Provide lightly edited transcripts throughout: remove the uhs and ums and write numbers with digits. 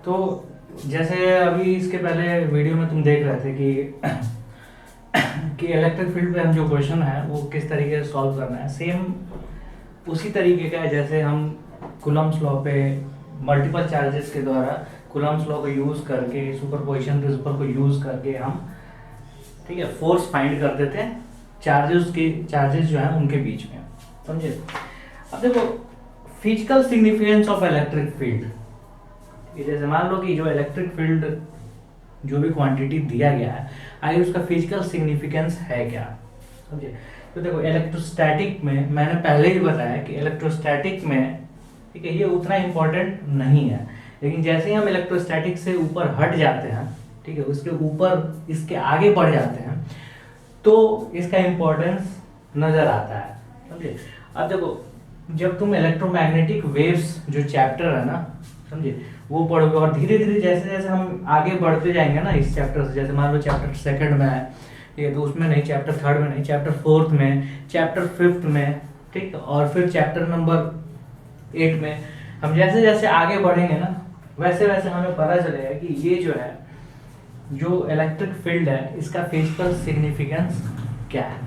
तो जैसे अभी इसके पहले वीडियो में तुम देख रहे थे कि इलेक्ट्रिक फील्ड पे हम जो क्वेश्चन है वो किस तरीके से सॉल्व करना है, सेम उसी तरीके का है जैसे हम कूलम्ब्स लॉ पे मल्टीपल चार्जेस के द्वारा कूलम्ब्स लॉ को यूज़ करके सुपरपोजिशन प्रिंसिपल को यूज़ करके हम ठीक है फोर्स फाइंड करते थे चार्जेस जो हैं उनके बीच में, समझे। अब देखो physical significance of electric field, जैसे मान लो कि जो इलेक्ट्रिक फील्ड जो भी क्वांटिटी दिया गया है आगे उसका फिजिकल सिग्निफिकेंस है क्या, समझे। तो देखो इलेक्ट्रोस्टैटिक में मैंने पहले ही बताया कि इलेक्ट्रोस्टैटिक में ठीक है ये उतना इम्पोर्टेंट नहीं है, लेकिन जैसे ही हम इलेक्ट्रोस्टैटिक से ऊपर हट जाते हैं ठीक है उसके ऊपर इसके आगे बढ़ जाते हैं तो इसका इम्पोर्टेंस नज़र आता है, समझे। अब देखो जब तुम इलेक्ट्रोमैग्नेटिक वेव्स जो चैप्टर है ना, समझे, वो पढ़ोगे और धीरे धीरे जैसे जैसे हम आगे बढ़ते जाएंगे ना इस चैप्टर से, जैसे मान लो चैप्टर सेकंड में है ठीक है तो उसमें नहीं, चैप्टर थर्ड में नहीं, चैप्टर फोर्थ में, चैप्टर फिफ्थ में ठीक है और फिर चैप्टर नंबर 8 में हम जैसे जैसे आगे बढ़ेंगे ना वैसे वैसे हमें पता चलेगा कि ये जो है जो इलेक्ट्रिक फील्ड है इसका फिजिकल सिग्निफिकेंस क्या है,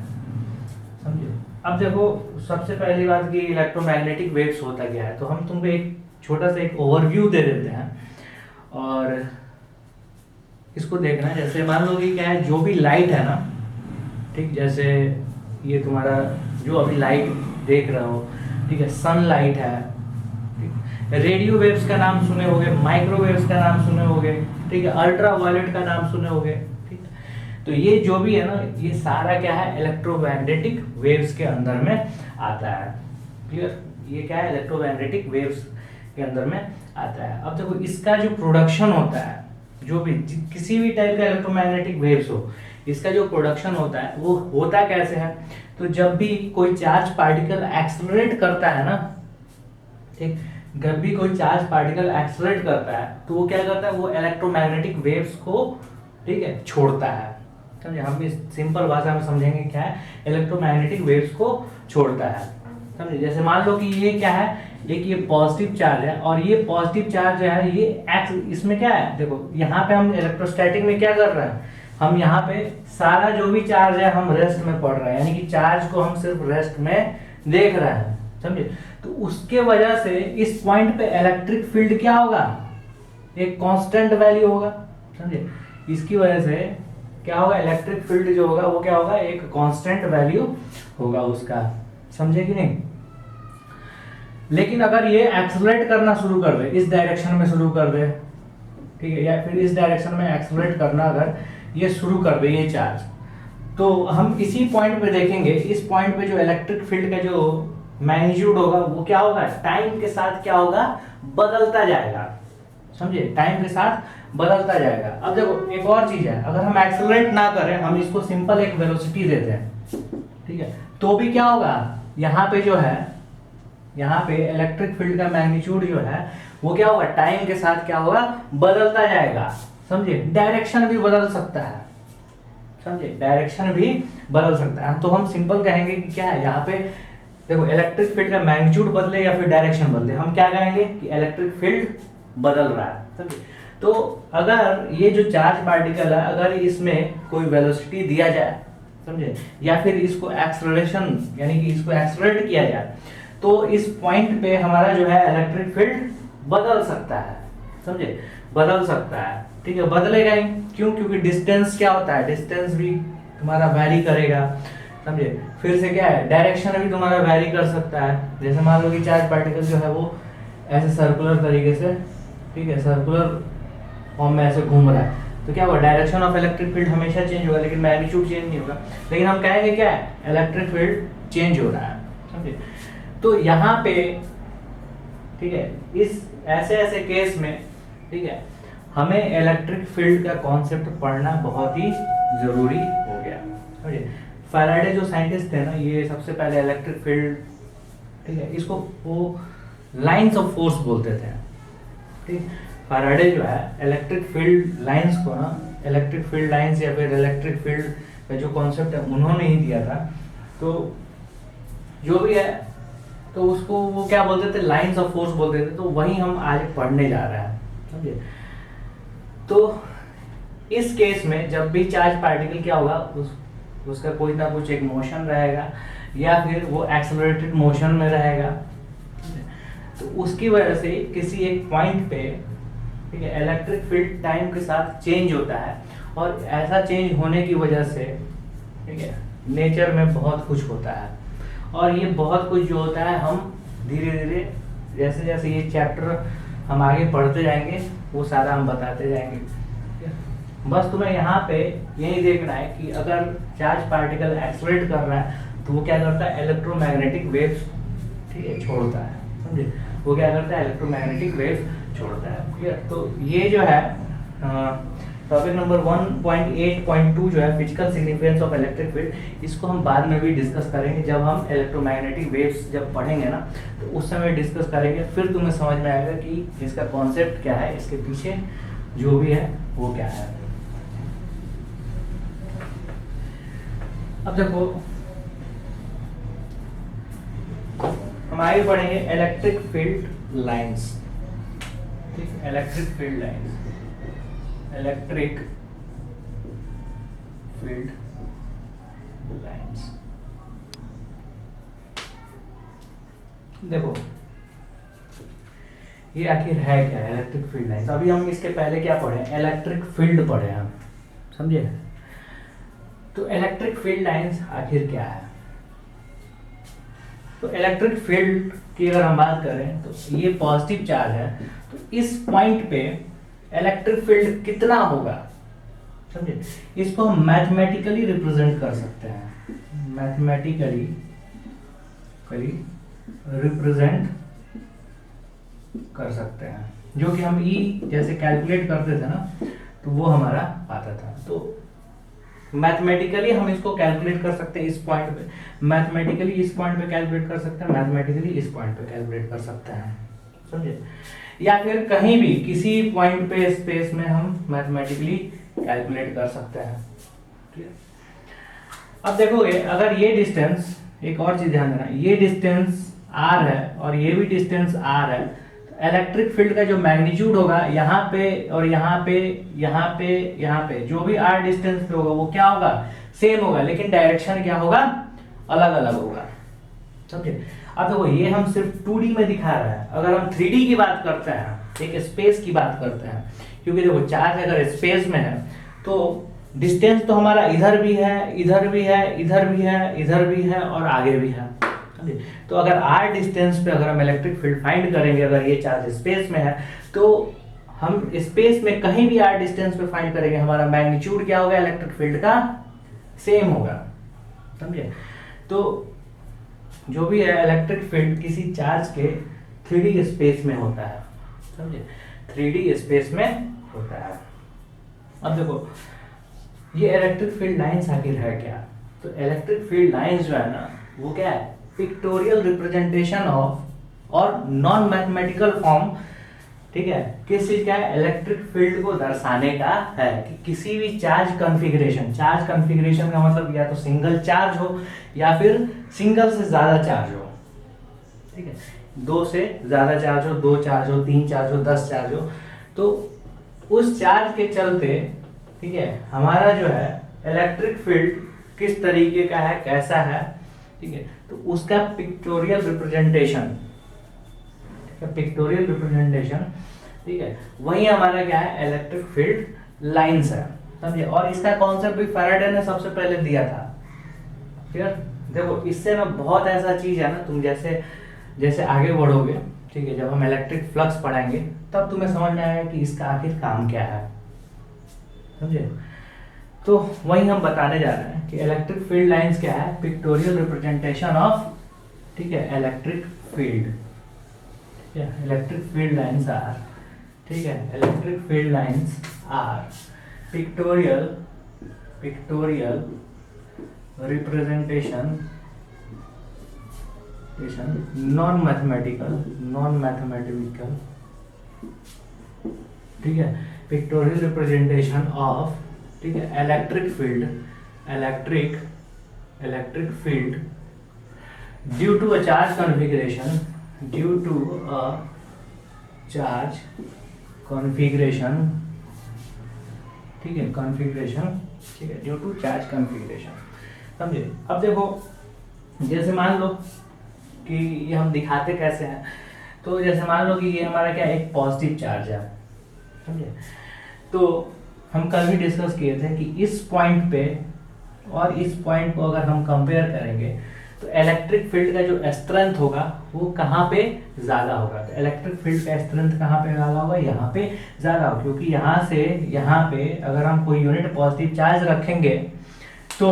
समझे। अब देखो सबसे पहली बात कि इलेक्ट्रोमैग्नेटिक वेव्स होता क्या है, तो हम तुमको एक छोटा सा एक ओवरव्यू दे देते हैं और इसको देखना। जैसे मान लो कि क्या है जो भी लाइट है ना ठीक, जैसे ये तुम्हारा जो अभी लाइट देख रहे हो ठीक है सनलाइट है, रेडियो वेव्स का नाम सुने होगे, माइक्रोवेव्स का नाम सुने होगे ठीक है, अल्ट्रा वायलेट का नाम सुने होगे ठीक है। तो ये जो भी है ना ये सारा क्या है इलेक्ट्रोमैग्नेटिक वेव्स के अंदर में आता है, क्लियर। ये क्या है इलेक्ट्रोमैग्नेटिक वेव्स के अंदर में आता है। अब देखो इसका जो प्रोडक्शन होता है जो भी किसी भी टाइप का इलेक्ट्रोमैग्नेटिक वेव्स हो इसका जो प्रोडक्शन होता है वो होता कैसे है, तो जब भी कोई चार्ज पार्टिकल एक्सेलरेट करता है ना ठीक, जब भी कोई चार्ज पार्टिकल एक्सेलरेट करता है तो वो क्या करता है वो इलेक्ट्रोमैग्नेटिक वेव्स को ठीक है छोड़ता है, समझे। हम इस सिंपल भाषा में समझेंगे क्या है इलेक्ट्रोमैग्नेटिक वेव्स को छोड़ता है, समझे। जैसे मान लो कि ये क्या है एक ये पॉजिटिव चार्ज है और ये पॉजिटिव चार्ज है ये एक्स, इसमें क्या है देखो यहाँ पे हम इलेक्ट्रोस्टैटिक में क्या कर रहे हैं हम यहाँ पे सारा जो भी चार्ज है हम रेस्ट में पढ़ रहे हैं, यानी कि चार्ज को हम सिर्फ रेस्ट में देख रहे हैं, समझे। तो उसके वजह से इस पॉइंट पे इलेक्ट्रिक फील्ड क्या होगा एक कांस्टेंट वैल्यू होगा, समझे। इसकी वजह से क्या होगा इलेक्ट्रिक फील्ड जो होगा वो क्या होगा एक कांस्टेंट वैल्यू होगा उसका, समझे कि नहीं। लेकिन अगर ये एक्सेलरेट करना शुरू कर दे इस डायरेक्शन में शुरू कर दे ठीक है या फिर इस डायरेक्शन में एक्सेलरेट करना अगर ये शुरू कर दे ये चार्ज, तो हम इसी पॉइंट पे देखेंगे इस पॉइंट पे जो इलेक्ट्रिक फील्ड का जो मैग्नीट्यूड होगा वो क्या होगा टाइम के साथ क्या होगा बदलता जाएगा, समझे, टाइम के साथ बदलता जाएगा। अब देखो एक और चीज है अगर हम एक्सेलरेट ना करें हम इसको सिंपल एक वेलोसिटी देते हैं ठीक है तो भी क्या होगा यहाँ पे जो है यहाँ पे इलेक्ट्रिक फील्ड का मैग्नीट्यूड जो है वो क्या होगा टाइम के साथ क्या होगा बदलता जाएगा, समझे। डायरेक्शन भी बदल सकता है, समझे, डायरेक्शन भी बदल सकता है। तो हम सिंपल कहेंगे कि क्या है यहाँ पे देखो इलेक्ट्रिक फील्ड का मैग्नीट्यूड बदले या फिर डायरेक्शन बदले हम क्या कहेंगे कि इलेक्ट्रिक फील्ड बदल रहा है, समझे। तो अगर ये जो चार्ज पार्टिकल है अगर इसमें कोई वेलोसिटी दिया जाए, समझे, या फिर इसको एक्सेलरेशन यानी कि इसको एक्सेलरेट किया जाए तो इस पॉइंट पे हमारा जो है इलेक्ट्रिक फील्ड बदल सकता है, समझे, बदल सकता है ठीक है। बदलेगा ही क्यों, क्योंकि डिस्टेंस क्या होता है डिस्टेंस भी तुम्हारा वैरी करेगा, समझे। फिर से क्या है डायरेक्शन भी तुम्हारा वैरी कर सकता है, जैसे मान लो कि चार्ज पार्टिकल जो है वो ऐसे सर्कुलर तरीके से ठीक है सर्कुलर फॉर्म में ऐसे घूम रहा है तो क्या होगा डायरेक्शन ऑफ इलेक्ट्रिक फील्ड हमेशा चेंज होगा लेकिन मैग्नीट्यूड चेंज नहीं होगा, लेकिन हम कहेंगे क्या है इलेक्ट्रिक फील्ड चेंज हो रहा है, समझे। तो यहाँ पे ठीक है इस ऐसे ऐसे केस में ठीक है हमें इलेक्ट्रिक फील्ड का कॉन्सेप्ट पढ़ना बहुत ही जरूरी हो गया, समझे। फैराडे जो साइंटिस्ट थे ना ये सबसे पहले इलेक्ट्रिक फील्ड ठीक है इसको वो लाइंस ऑफ फोर्स बोलते थे ठीक। फैराडे जो है इलेक्ट्रिक फील्ड लाइंस को ना इलेक्ट्रिक फील्ड लाइंस या फिर इलेक्ट्रिक फील्ड का जो कॉन्सेप्ट है उन्होंने ही दिया था, तो जो भी है तो उसको वो क्या बोलते थे लाइंस ऑफ फोर्स बोलते थे। तो वही हम आज पढ़ने जा रहे हैं, समझे। तो इस केस में जब भी चार्ज पार्टिकल क्या होगा, उसका कोई ना कुछ एक मोशन रहेगा या फिर वो एक्सेलरेटेड मोशन में रहेगा। तो उसकी वजह से किसी एक पॉइंट पे, ठीक है, इलेक्ट्रिक फील्ड टाइम के साथ चेंज होता है, और ऐसा चेंज होने की वजह से, ठीक है, नेचर में बहुत कुछ होता है। और ये बहुत कुछ जो होता है हम धीरे धीरे जैसे जैसे ये चैप्टर हम आगे पढ़ते जाएंगे वो सारा हम बताते जाएंगे। बस तुम्हें यहाँ पे यही देखना है कि अगर चार्ज पार्टिकल एक्सलरेट कर रहा है तो वो क्या करता है, इलेक्ट्रोमैग्नेटिक वेव्स, ठीक है, छोड़ता है। समझे, वो क्या करता है, इलेक्ट्रोमैग्नेटिक वेव्स छोड़ता है। ठीक है, तो ये जो है टॉपिक नंबर 1.8.2 जो है physical significance of electric field, इसको हम बाद में भी डिस्कस करेंगे जब हम इलेक्ट्रोमैग्नेटिक वेव्स जब पढ़ेंगे ना, तो उस समय डिस्कस करेंगे। फिर तुम्हें समझ में आएगा कि इसका कॉन्सेप्ट क्या है, इसके पीछे जो भी है वो क्या है। अब देखो हम आगे बढ़ेंगे इलेक्ट्रिक फील्ड लाइंस। ठीक, electric field lines, electric field lines. देखो ये आखिर है क्या इलेक्ट्रिक फील्ड लाइंस। अभी हम इसके पहले क्या पढ़े, इलेक्ट्रिक फील्ड पढ़े हम, समझे। तो इलेक्ट्रिक फील्ड लाइंस आखिर क्या है। तो इलेक्ट्रिक फील्ड की अगर हम बात करें तो ये पॉजिटिव चार्ज है, तो इस पॉइंट पे इलेक्ट्रिक फील्ड कितना होगा, समझे। इसको हम मैथमेटिकली रिप्रेजेंट कर सकते हैं, मैथमेटिकली रिप्रेजेंट कर सकते हैं, जो कि हम ई जैसे कैलकुलेट करते थे ना, तो वो हमारा आता था। तो मैथमेटिकली हम इसको कैलकुलेट कर सकते हैं इस पॉइंट पे, मैथमेटिकली इस पॉइंट पे कैलकुलेट कर सकते हैं, मैथमेटिकली इस पॉइंट पे कैलकुलेट कर सकते हैं, समझे। या फिर कहीं भी किसी पॉइंट पे स्पेस में हम मैथमेटिकली कैलकुलेट कर सकते हैं। ठीक है, अब देखोगे अगर ये डिस्टेंस, एक और चीज ध्यान देना, ये डिस्टेंस r है और ये भी डिस्टेंस r है, इलेक्ट्रिक फील्ड का जो मैग्नीट्यूड होगा यहाँ पे और यहाँ पे, यहाँ पे, यहाँ पे, जो भी r डिस्टेंस पे होगा वो क्या होगा, सेम होगा, लेकिन डायरेक्शन क्या होगा, अलग अलग होगा, समझे। अब देखो ये हम सिर्फ 2D में दिखा रहा है, अगर हम 3D की बात करते हैं, एक स्पेस की बात करते हैं, क्योंकि देखो चार्ज अगर स्पेस में है तो डिस्टेंस तो हमारा इधर भी है, इधर भी है, इधर भी है, इधर भी है और आगे भी है। तो अगर r डिस्टेंस पे अगर हम इलेक्ट्रिक फील्ड फाइंड करेंगे, अगर ये चार्ज स्पेस में है तो हम स्पेस में कहीं भी r डिस्टेंस पे फाइंड करेंगे, हमारा मैग्नीट्यूड क्या होगा इलेक्ट्रिक फील्ड का, सेम होगा, समझे। तो जो भी है इलेक्ट्रिक फील्ड किसी चार्ज के 3D स्पेस में होता है, समझे, 3D स्पेस में होता है। अब देखो ये इलेक्ट्रिक फील्ड लाइंस आखिर है क्या। तो इलेक्ट्रिक फील्ड लाइंस जो है ना वो क्या है, पिक्टोरियल रिप्रेजेंटेशन ऑफ और नॉन मैथमेटिकल फॉर्म, ठीक है, किस चीज का है, इलेक्ट्रिक फील्ड को दर्शाने का है कि किसी भी चार्ज कॉन्फ़िगरेशन, चार्ज कॉन्फ़िगरेशन का मतलब या तो सिंगल चार्ज हो या फिर सिंगल से ज्यादा चार्ज हो, ठीक है, 2 से ज्यादा चार्ज हो, 2 चार्ज हो, 3 चार्ज हो, 10 चार्ज हो, तो उस चार्ज के चलते, ठीक है, हमारा जो है इलेक्ट्रिक फील्ड किस तरीके का है, कैसा है, ठीक है, तो उसका पिक्टोरियल रिप्रेजेंटेशन, पिक्टोरियल रिप्रेजेंटेशन, ठीक है, वही हमारा क्या है, इलेक्ट्रिक फील्ड लाइंस है, समझे। और इसका कॉन्सेप्ट भी फैराडे ने सबसे पहले दिया था। ठीक है, देखो इससे ना बहुत ऐसा चीज है ना, तुम जैसे जैसे आगे बढ़ोगे, ठीक है, जब हम इलेक्ट्रिक फ्लक्स पढ़ाएंगे तब तुम्हें समझ में आएगा कि इसका आखिर काम क्या है, समझे। तो वही हम बताने जा रहे हैं कि इलेक्ट्रिक फील्ड लाइंस क्या है, पिक्टोरियल रिप्रेजेंटेशन ऑफ, ठीक है, electric field, electric field lines are, ठीक है, electric field lines are pictorial representation non mathematical, ठीक है, पिक्टोरियल रिप्रेजेंटेशन ऑफ, ठीक है, electric field due to a charge configuration, due to a charge configuration ठीक है, कॉन्फ़िगरेशन, ठीक है, ड्यू टू चार्ज कॉन्फ़िगरेशन, समझे। अब देखो जैसे मान लो कि ये हम दिखाते कैसे हैं, तो जैसे मान लो कि ये हमारा क्या एक पॉजिटिव चार्ज है, समझे। तो हम कल भी डिस्कस किए थे कि इस पॉइंट पे और इस पॉइंट को अगर हम कंपेयर करेंगे तो इलेक्ट्रिक फील्ड का जो स्ट्रेंथ होगा वो कहाँ पे ज़्यादा होगा। तो इलेक्ट्रिक फील्ड का स्ट्रेंथ कहाँ पे ज़्यादा होगा, यहाँ पे ज़्यादा होगा, क्योंकि यहाँ से यहाँ पे अगर हम कोई यूनिट पॉजिटिव चार्ज रखेंगे तो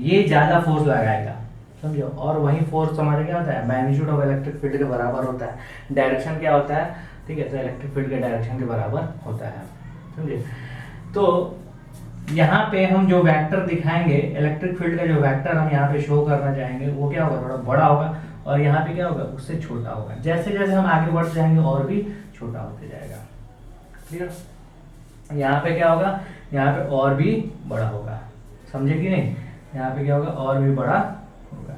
ये ज़्यादा फोर्स लगाएगा, समझो। और वही फोर्स हमारे क्या होता है, मैग्नीट्यूड ऑफ इलेक्ट्रिक फील्ड के बराबर होता है। डायरेक्शन क्या होता है, ठीक है, तो इलेक्ट्रिक फील्ड के डायरेक्शन के बराबर होता है, समझे। तो यहाँ पे हम जो वेक्टर दिखाएंगे, इलेक्ट्रिक फील्ड का जो वेक्टर हम यहाँ पे शो करना चाहेंगे वो क्या होगा, थोड़ा बड़ा होगा, और यहाँ पे क्या होगा, उससे छोटा होगा। जैसे जैसे हम आगे बढ़ते जाएंगे और भी छोटा होते जाएगा, क्लियर। यहाँ पे क्या होगा, यहाँ पे और भी बड़ा होगा, समझे कि नहीं। यहाँ पे क्या होगा, और भी बड़ा होगा।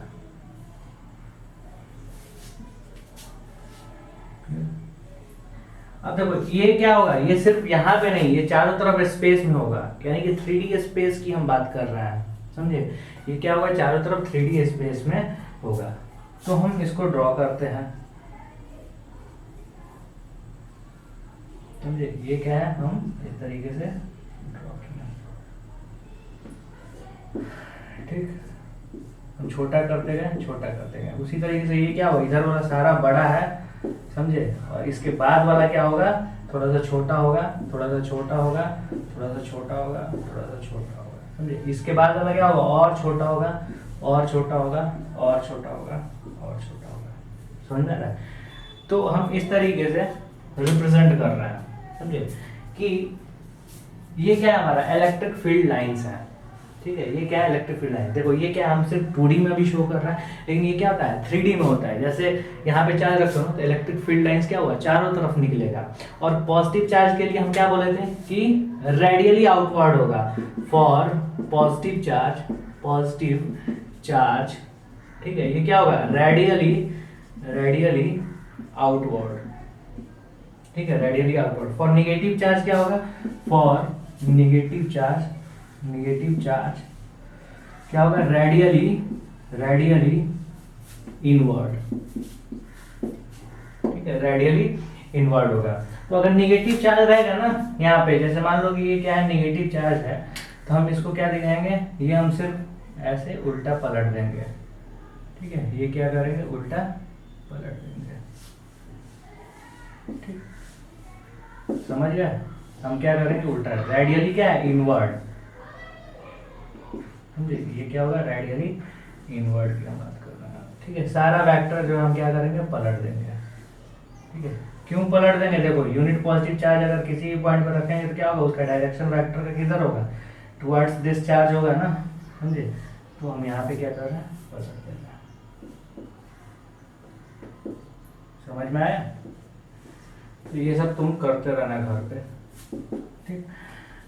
अब देखो ये क्या होगा, ये सिर्फ यहाँ पे नहीं, ये चारों तरफ स्पेस में होगा, यानी कि 3D स्पेस की हम बात कर रहे हैं, समझे। ये क्या होगा, चारों तरफ 3D स्पेस में होगा। तो हम इसको ड्रॉ करते हैं, समझे। ये क्या है, हम इस तरीके से ड्रॉ किया, ठीक। हम छोटा करते गए, छोटा करते गए। उसी तरीके से ये क्या होगा, इधर वाला सारा बड़ा है, समझे, और इसके बाद वाला क्या होगा, थोड़ा सा छोटा होगा, थोड़ा सा छोटा होगा, थोड़ा सा छोटा होगा, थोड़ा सा छोटा होगा, समझे। इसके बाद वाला क्या होगा, और छोटा होगा, और छोटा होगा, और छोटा होगा, और छोटा होगा, समझ में आ रहा है। तो हम इस तरीके से रिप्रेजेंट कर रहे हैं, समझे, कि ये क्या है, हमारा इलेक्ट्रिक फील्ड लाइंस है, ठीक है। ये क्या है, इलेक्ट्रिक फील्ड लाइन। देखो ये क्या है, हम सिर्फ 2D में भी शो कर रहा है, लेकिन ये क्या होता है, 3D में होता है। जैसे यहाँ पे चार्ज रखो तो इलेक्ट्रिक फील्ड लाइंस क्या हुआ, चारों तरफ निकलेगा। और पॉजिटिव चार्ज के लिए हम क्या बोले थे कि रेडियली आउटवर्ड होगा। फॉर पॉजिटिव चार्ज, ठीक है, ये क्या होगा, रेडियली आउटवर्ड, ठीक है, radially outward. For negative charge क्या होगा, फॉर नेगेटिव चार्ज क्या होगा, रेडियली इनवर्ड, ठीक है, रेडियली इनवर्ड होगा। तो अगर नेगेटिव चार्ज रहेगा ना यहाँ पे, जैसे मान लो कि ये क्या है, नेगेटिव चार्ज है, तो हम इसको क्या दिखाएंगे, ये हम सिर्फ ऐसे उल्टा पलट देंगे, ठीक है। ये क्या करेंगे, उल्टा पलट देंगे, ठीक, समझ गए। हम क्या करेंगे, उल्टा, रेडियली क्या है, इनवर्ड, ये क्या होगा, रेडियली इनवर्ड की हम बात कर रहे हैं, ठीक है। सारा वेक्टर जो हम क्या करेंगे, पलट देंगे, ठीक है। क्यों पलट देंगे, देखो यूनिट पॉजिटिव चार्ज अगर किसी भी पॉइंट पर रखेंगे तो क्या होगा, उसका डायरेक्शन वेक्टर का किधर होगा, टुवर्ड्स दिस चार्ज होगा ना, समझे। तो हम यहाँ पे क्या कर रहे हैं, पलट दे रहे हैं, समझ में आया। तो ये सब तुम करते रहना घर पे, ठीक।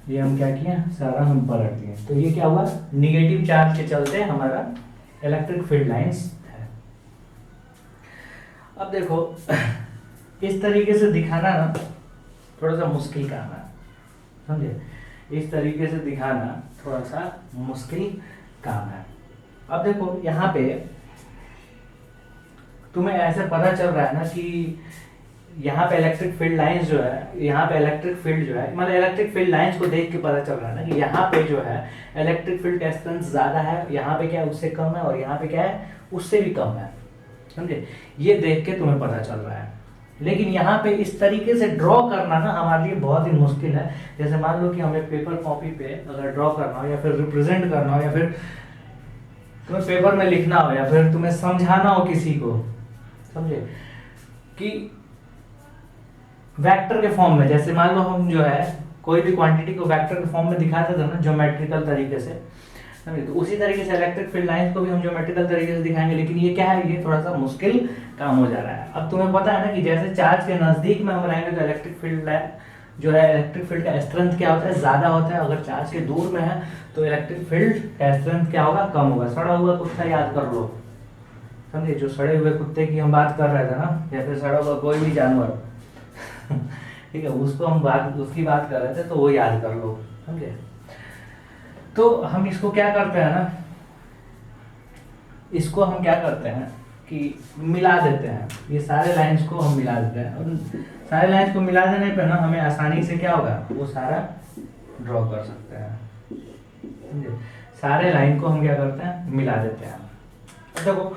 ये हम क्या किया, सारा हम पलट दिए। तो ये क्या हुआ, निगेटिव चार्ज के चलते हमारा इलेक्ट्रिक फील्ड लाइंस है। अब देखो इस तरीके से दिखाना ना थोड़ा सा मुश्किल काम है, समझे। इस तरीके से दिखाना थोड़ा सा मुश्किल काम है। अब देखो यहाँ पे तुम्हें ऐसे पता चल रहा है ना कि यहाँ पे इलेक्ट्रिक फील्ड लाइंस जो है, यहाँ पे इलेक्ट्रिक फील्ड जो है, मतलब इलेक्ट्रिक फील्ड लाइंस को देख के पता चल रहा है ना कि यहाँ पे जो है इलेक्ट्रिक फील्ड का स्ट्रेंथ ज़्यादा है, यहाँ पे क्या है उससे कम है, और यहाँ पे क्या है उससे भी कम है, समझे। ये देख के तुम्हें पता चल रहा है। लेकिन यहाँ पे इस तरीके से ड्रॉ करना ना हमारे लिए बहुत ही मुश्किल है। जैसे मान लो कि हमें पेपर कॉपी पे अगर ड्रॉ करना हो, या फिर रिप्रेजेंट करना हो, या फिर तुम्हें पेपर में लिखना हो, या फिर तुम्हें समझाना हो किसी को, समझे, कि वेक्टर के फॉर्म में, जैसे मान लो हम जो है कोई भी क्वांटिटी को वेक्टर के फॉर्म में दिखाते थे ना ज्योमेट्रिकल तरीके से, समझे। तो उसी तरीके से इलेक्ट्रिक फील्ड लाइंस को भी हम ज्योमेट्रिकल तरीके से दिखाएंगे, लेकिन ये क्या है, ये थोड़ा सा मुश्किल काम हो जा रहा है। अब तुम्हें पता है ना कि जैसे चार्ज के नजदीक में हम रहेंगे तो इलेक्ट्रिक फील्ड जो है, इलेक्ट्रिक फील्ड का स्ट्रेंथ क्या होता है, ज्यादा होता है। अगर चार्ज के दूर में है तो इलेक्ट्रिक फील्ड का स्ट्रेंथ क्या होगा, कम होगा। सड़ा हुआ कुत्ता याद कर लो, समझे, जो सड़े हुए कुत्ते की हम बात कर रहे थे ना, या फिर सड़ा हुआ कोई भी जानवर ठीक है, उसको हम उसकी बात कर रहे थे, तो वो याद कर लो, समझे। तो हम इसको क्या करते हैं ना, इसको हम क्या करते हैं कि मिला देते हैं, ये सारे लाइंस को हम मिला देते हैं, और सारे लाइंस को मिला देने पे ना हमें आसानी से क्या होगा, वो सारा ड्रॉ कर सकते हैं, समझे। सारे लाइन को हम क्या करते हैं, मिला देते हैं। देखो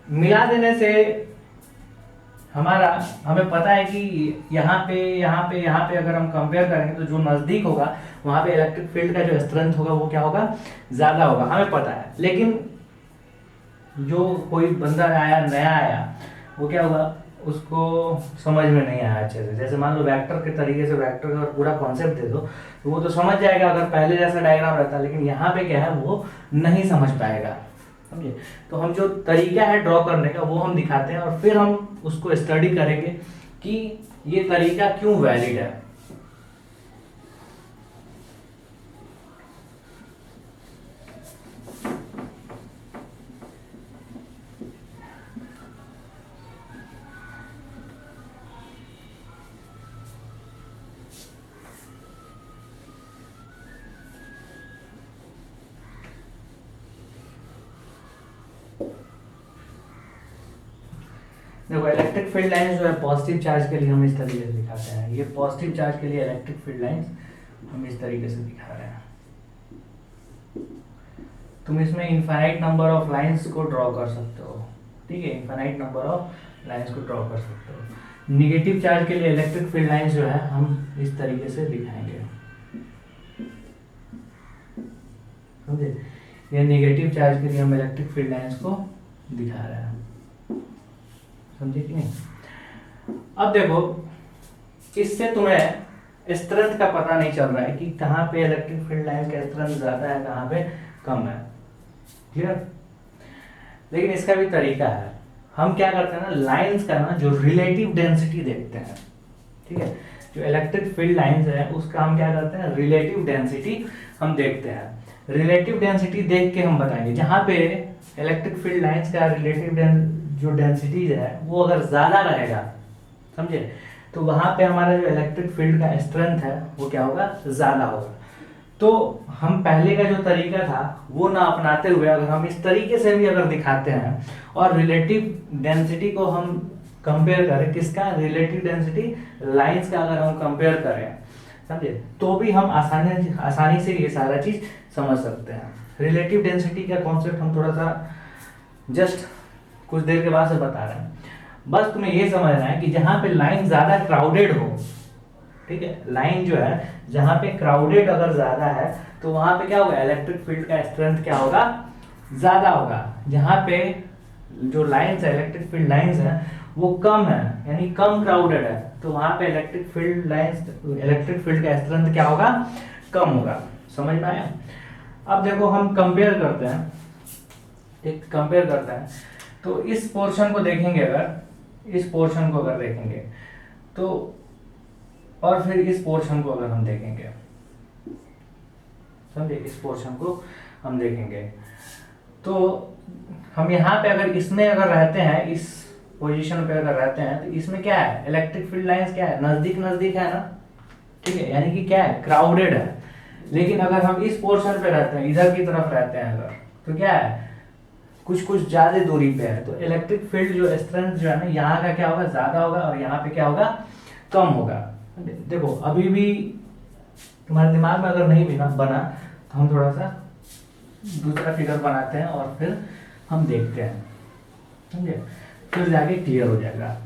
मिला देने से हमें पता है कि यहाँ पे अगर हम कंपेयर करेंगे तो जो नज़दीक होगा वहाँ पे इलेक्ट्रिक फील्ड का जो स्ट्रेंथ होगा वो क्या होगा, ज़्यादा होगा, हमें पता है। लेकिन जो कोई बंदा आया, नया आया, वो क्या होगा, उसको समझ में नहीं आया अच्छे से। जैसे मान लो वेक्टर के तरीके से वेक्टर का पूरा कॉन्सेप्ट दे दो तो वो तो समझ जाएगा अगर पहले जैसा डायग्राम रहता, लेकिन यहाँ पे क्या है वो नहीं समझ पाएगा, समझे। तो हम जो तरीका है ड्रॉ करने का वो हम दिखाते हैं, और फिर हम उसको स्टडी करेंगे कि ये तरीका क्यों वैलिड है। देखो इलेक्ट्रिक फील्ड लाइंस जो है पॉजिटिव चार्ज के लिए हम इस तरीके से दिखाते हैं, ये पॉजिटिव चार्ज के लिए इलेक्ट्रिक फील्ड लाइंस हम इस तरीके से दिखा रहे हैं। तुम इसमें इनफाइनाइट नंबर ऑफ लाइंस को ड्रॉ कर सकते हो, ठीक है, इनफाइनाइट नंबर ऑफ लाइंस को ड्रॉ कर सकते हो। निगेटिव चार्ज के लिए इलेक्ट्रिक फील्ड लाइंस जो है हम इस तरीके से दिखाएंगे, समझे। ये नेगेटिव चार्ज के लिए हम इलेक्ट्रिक फील्ड लाइंस को दिखा रहे हैं, समझे कि नहीं। अब देखो इससे तुम्हें स्ट्रेंथ का पता नहीं चल रहा है कि कहाँ पे इलेक्ट्रिक फील्ड लाइन का स्ट्रेंथ ज्यादा है, कहाँ पे कम है, क्लियर। लेकिन इसका भी तरीका है, हम क्या करते हैं ना, लाइंस का ना जो रिलेटिव डेंसिटी देखते हैं, ठीक है। जो इलेक्ट्रिक फील्ड लाइंस है उसका हम क्या करते हैं, रिलेटिव डेंसिटी हम देखते हैं। रिलेटिव डेंसिटी देख के हम बताएंगे, जहाँ पे इलेक्ट्रिक फील्ड लाइंस का रिलेटिव जो डेंसिटी है वो अगर ज्यादा रहेगा, समझे, तो वहां पे हमारा जो इलेक्ट्रिक फील्ड का स्ट्रेंथ है वो क्या होगा, ज्यादा होगा। तो हम पहले का जो तरीका था वो ना अपनाते हुए अगर हम इस तरीके से भी अगर दिखाते हैं और रिलेटिव डेंसिटी को हम कंपेयर करें, किसका, रिलेटिव डेंसिटी लाइंस का अगर हम कंपेयर करें, समझे, तो भी हम आसानी से ये सारा चीज समझ सकते हैं। रिलेटिव डेंसिटी का कॉन्सेप्ट हम थोड़ा सा जस्ट कुछ देर के बाद से बता रहे हैं। बस तुम्हें ये समझना है कि जहां पे लाइन ज्यादा क्राउडेड हो, ठीक है, लाइन जो है जहां पे क्राउडेड अगर ज्यादा है तो वहां पे क्या होगा, इलेक्ट्रिक फील्ड का स्ट्रेंथ क्या होगा, ज्यादा होगा। जहां पे जो लाइंस है, इलेक्ट्रिक फील्ड लाइंस है, वो कम है, यानी कम क्राउडेड है, तो वहां पे इलेक्ट्रिक फील्ड का स्ट्रेंथ क्या होगा, कम होगा। समझ में आया। अब देखो हम कंपेयर करते हैं, ठीक, कंपेयर करते हैं तो इस पोर्शन को देखेंगे, अगर इस पोर्शन को अगर देखेंगे तो, और फिर इस पोर्शन को अगर हम देखेंगे, समझे, इस पोर्शन को हम देखेंगे तो हम यहाँ पे अगर इसमें अगर रहते हैं, इस पोजीशन पे अगर रहते हैं तो इसमें क्या है, इलेक्ट्रिक फील्ड लाइंस क्या है, नजदीक नजदीक है ना, ठीक है, यानी कि क्या है, क्राउडेड है। लेकिन अगर हम इस पोर्शन पे रहते हैं, इधर की तरफ रहते हैं अगर, तो क्या है, कुछ ज्यादा दूरी पे है, तो इलेक्ट्रिक फील्ड जो स्ट्रेंथ जो है ना, यहाँ का क्या होगा, ज्यादा होगा, और यहाँ पे क्या होगा, कम होगा। देखो अभी भी तुम्हारे दिमाग में अगर नहीं भी ना बना तो हम थोड़ा सा दूसरा फिगर बनाते हैं और फिर हम देखते हैं, समझे, फिर जाके क्लियर हो जाएगा।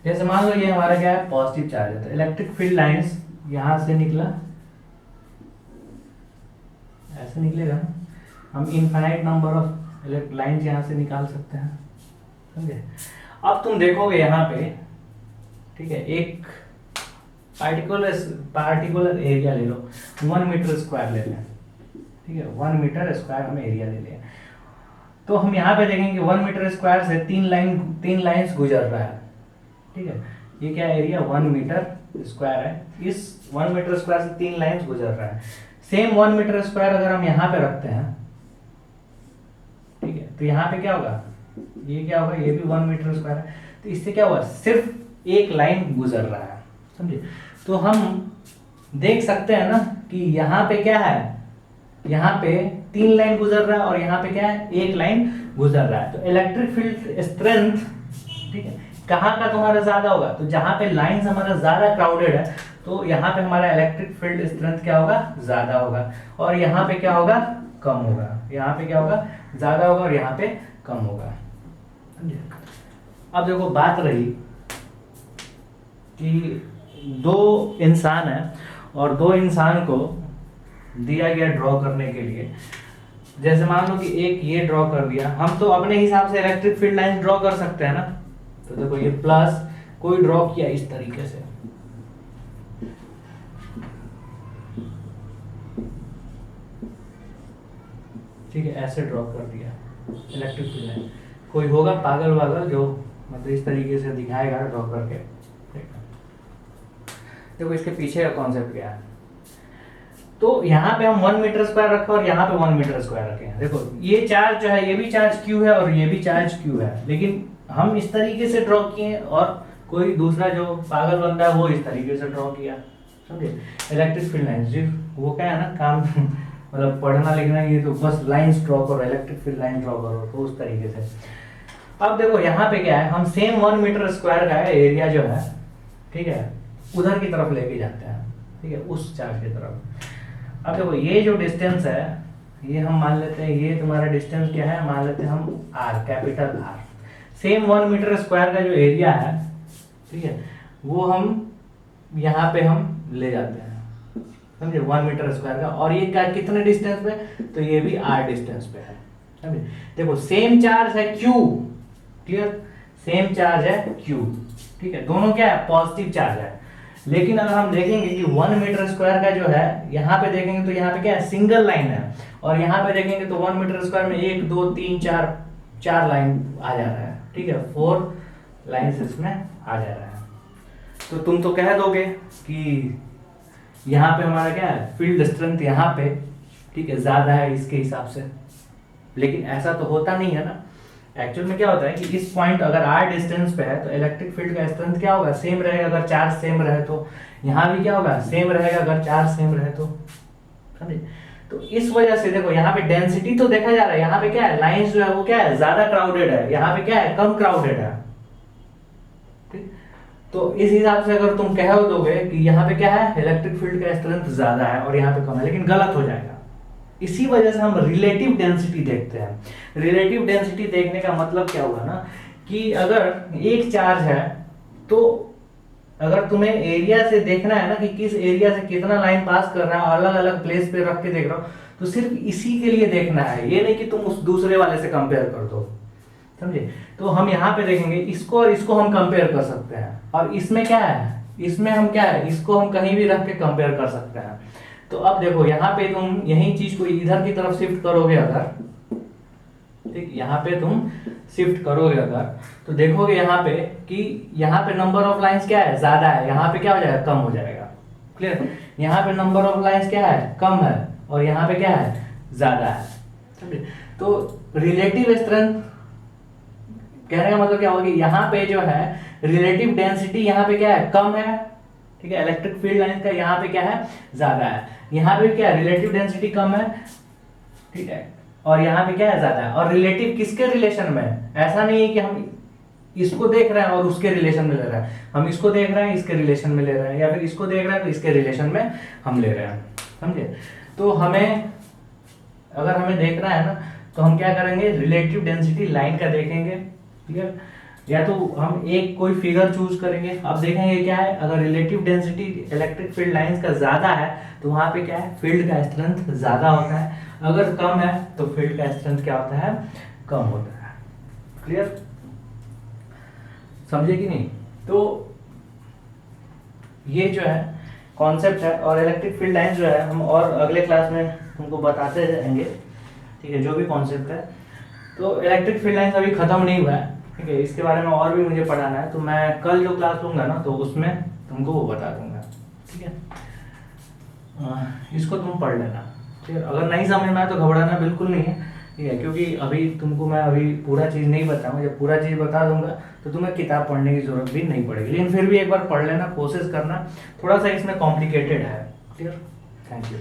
जैसे मान लो ये हमारा क्या है, पॉजिटिव चार्ज है, तो इलेक्ट्रिक फील्ड लाइंस यहां से निकला, ऐसे निकलेगा ना, हम इनफाइनाइट नंबर ऑफ लाइंस यहां से निकाल सकते हैं, समझे। अब तुम देखोगे यहाँ पे, ठीक है, एक पार्टिकुलर एरिया ले लो, 1 मीटर स्क्वायर ले लें, ठीक है, 1 मीटर स्क्वायर हम एरिया ले लें, तो हम यहाँ पे देखेंगे 1 मीटर स्क्वायर से तीन लाइंस गुजर रहा है, ठीक है, ये क्या एरिया 1 मीटर स्क्वायर है, इस 1 मीटर स्क्वायर से 3 लाइंस गुजर रहा है। सेम 1 मीटर स्क्वायर अगर हम यहाँ पे रखते हैं, ठीक है, तो यहाँ पे क्या होगा, ये क्या होगा, ये भी 1 मीटर स्क्वायर है, तो इससे क्या होगा, सिर्फ एक लाइन गुजर रहा है, समझे। तो हम देख सकते हैं ना कि यहाँ पे क्या है, यहाँ पे 3 लाइन गुजर रहा है और यहाँ पे क्या है, एक लाइन गुजर रहा है। तो इलेक्ट्रिक फील्ड स्ट्रेंथ, ठीक है, कहाँ का तुम्हारा ज्यादा होगा, तो जहाँ पे लाइंस हमारा ज्यादा क्राउडेड है तो यहाँ पे हमारा इलेक्ट्रिक फील्ड स्ट्रेंथ क्या होगा, ज्यादा होगा, और यहाँ पे क्या होगा, कम होगा। यहाँ पे क्या होगा, ज्यादा होगा, और यहाँ पे कम होगा। अब देखो बात रही कि 2 इंसान है और 2 इंसान को दिया गया ड्रॉ करने के लिए, जैसे मान लो कि एक ये ड्रॉ कर दिया, हम तो अपने हिसाब से इलेक्ट्रिक फील्ड लाइन ड्रॉ कर सकते हैं ना। तो देखो ये प्लस कोई ड्रॉ किया इस तरीके से, ठीक है, ऐसे ड्रॉ कर दिया इलेक्ट्रिक फील्ड लाइन। कोई होगा पागल वागल जो मतलब इस तरीके से दिखाएगा ड्रॉ करके। देखो इसके पीछे का कॉन्सेप्ट क्या है, तो यहाँ पे हम 1 मीटर स्क्वायर रखे और यहाँ पे 1 मीटर स्क्वायर रखे हैं। देखो ये चार्ज जो है, ये भी चार्ज क्यू है और ये भी चार्ज क्यू है, लेकिन हम इस तरीके से ड्रॉ किए और कोई दूसरा जो पागल बंदा है वो इस तरीके से ड्रॉ किया, समझे। इलेक्ट्रिक फील्ड लाइन वो क्या है ना, काम मतलब पढ़ना लिखना ये तो बस लाइंस ड्रॉ करो, इलेक्ट्रिक फील्ड लाइन ड्रॉ करो, तो उस तरीके से। अब देखो यहाँ पे क्या है, हम सेम 1 मीटर स्क्वायर का एरिया जो है, ठीक है, उधर की तरफ लेके जाते हैं, ठीक है, उस चार्ज की तरफ। अब देखो ये जो डिस्टेंस है, ये हम मान लेते हैं, ये तुम्हारा डिस्टेंस क्या है, मान लेते हैं हम R, capital R. Same 1 metre square का जो एरिया है, ठीक है, वो हम यहाँ पे हम ले जाते हैं, समझे, 1 मीटर स्क्वायर का। और ये क्या कितने डिस्टेंस पे, तो ये भी आर डिस्टेंस पे है, समझे। देखो सेम चार्ज है क्यू, क्लियर, सेम चार्ज है क्यू, ठीक है, दोनों क्या है, पॉजिटिव चार्ज है। लेकिन अगर हम देखेंगे कि 1 मीटर स्क्वायर का जो है, यहाँ पे देखेंगे तो यहाँ पे क्या है, सिंगल लाइन है, और यहाँ पे देखेंगे तो 1 मीटर स्क्वायर में 1 2 3 4 लाइन आ जा रहा है, ठीक है, 4 लाइन्स इसमें आ जा रहा है। तो तुम तो कह दोगे कि यहाँ पे हमारा क्या है, फील्ड स्ट्रेंथ यहाँ पे, ठीक है, ज्यादा है इसके हिसाब से, लेकिन ऐसा तो होता नहीं है ना। एक्चुअल में क्या होता है कि इस पॉइंट अगर r डिस्टेंस पे है तो इलेक्ट्रिक फील्ड का स्ट्रेंथ क्या होगा, सेम रहेगा। अगर चार्ज सेम रहे तो यहाँ भी क्या होगा, सेम रहेगा, अगर चार्ज सेम रहे तो, समझे। तो इस वजह से देखो यहाँ पे डेंसिटी तो देखा जा रहा है, यहाँ पे क्या है, लाइंस जो है वो क्या है, ज्यादा क्राउडेड है, यहाँ पे क्या है, कम क्राउडेड है, ठीक। तो इस हिसाब से अगर तुम कह दोगे कि यहाँ पे क्या है, इलेक्ट्रिक फील्ड का स्ट्रेंथ ज्यादा है और यहाँ पे कम है, लेकिन गलत हो जाएगा। इसी वजह से हम रिलेटिव डेंसिटी देखते हैं। रिलेटिव डेंसिटी देखने का मतलब क्या हुआ ना, कि अगर एक चार्ज है तो अगर तुम्हें एरिया से देखना है ना कि किस एरिया से कितना लाइन पास कर रहा है, अलग अलग प्लेस पे रख के देख रहा हो, तो सिर्फ इसी के लिए देखना है, ये नहीं कि तुम उस दूसरे वाले से कंपेयर कर दो, समझे। तो हम यहाँ पे देखेंगे इसको और इसको हम कंपेयर कर सकते हैं, और इसमें क्या है, इसमें हम क्या है, इसको हम कहीं भी रख के कंपेयर कर सकते हैं। तो अब देखो यहाँ पे तुम यही चीज को इधर की तरफ शिफ्ट करोगे अगर, ठीक, यहाँ पे तुम शिफ्ट करोगे अगर, तो देखोगे यहाँ पे कि यहाँ पे नंबर ऑफ लाइंस क्या है, ज्यादा है, यहाँ पे क्या हो जाएगा, कम हो जाएगा, क्लियर। यहाँ पे नंबर ऑफ लाइंस क्या है, कम है, और यहाँ पे क्या है, ज्यादा है, समझे। तो रिलेटिव स्ट्रेंथ कहने का मतलब क्या होगा कि यहाँ पे जो है रिलेटिव डेंसिटी यहाँ पे क्या है, कम है, ठीक है, इलेक्ट्रिक फील्ड लाइंस का यहाँ पे क्या है, ज्यादा है। यहाँ पे क्या है, रिलेटिव डेंसिटी कम है, ठीक है, और यहाँ पे क्या है, ज्यादा है। और रिलेटिव किसके रिलेशन में, ऐसा नहीं है कि हम इसको देख रहे हैं और उसके रिलेशन में ले रहे हैं, हम इसको देख रहे हैं इसके रिलेशन में ले रहे हैं, या फिर इसको देख रहे हैं तो इसके रिलेशन में हम ले रहे हैं, समझे। तो हमें अगर हमें देखना है ना तो हम क्या करेंगे, रिलेटिव डेंसिटी लाइन का देखेंगे, ठीक है, या तो हम एक कोई फिगर चूज करेंगे। अब देखेंगे क्या है, अगर relative density electric field lines का ज्यादा है तो वहां पे क्या है, फील्ड का स्ट्रेंथ ज्यादा होता है, अगर कम है तो फील्ड का स्ट्रेंथ क्या होता है, कम होता है, क्लियर, समझे कि नहीं। तो ये जो है कॉन्सेप्ट है, और इलेक्ट्रिक फील्ड लाइंस जो है हम और अगले क्लास में तुमको बताते रहेंगे, ठीक है, जो भी कॉन्सेप्ट है। तो इलेक्ट्रिक फील्ड लाइंस अभी खत्म नहीं हुआ है, ठीक है, इसके बारे में और भी मुझे पढ़ाना है, तो मैं कल जो क्लास लूंगा ना तो उसमें तुमको वो बता दूंगा, ठीक है। इसको तुम पढ़ लेना, ठीक है। अगर नहीं समझ में आए तो घबराना बिल्कुल नहीं है, ठीक है, क्योंकि अभी तुमको मैं अभी पूरा चीज़ नहीं बताऊँ, जब पूरा चीज़ बता दूंगा तो तुम्हें किताब पढ़ने की ज़रूरत भी नहीं पड़ेगी, लेकिन फिर भी एक बार पढ़ लेना, कोशिश करना, थोड़ा सा इसमें कॉम्प्लिकेटेड है। क्लियर? Thank you.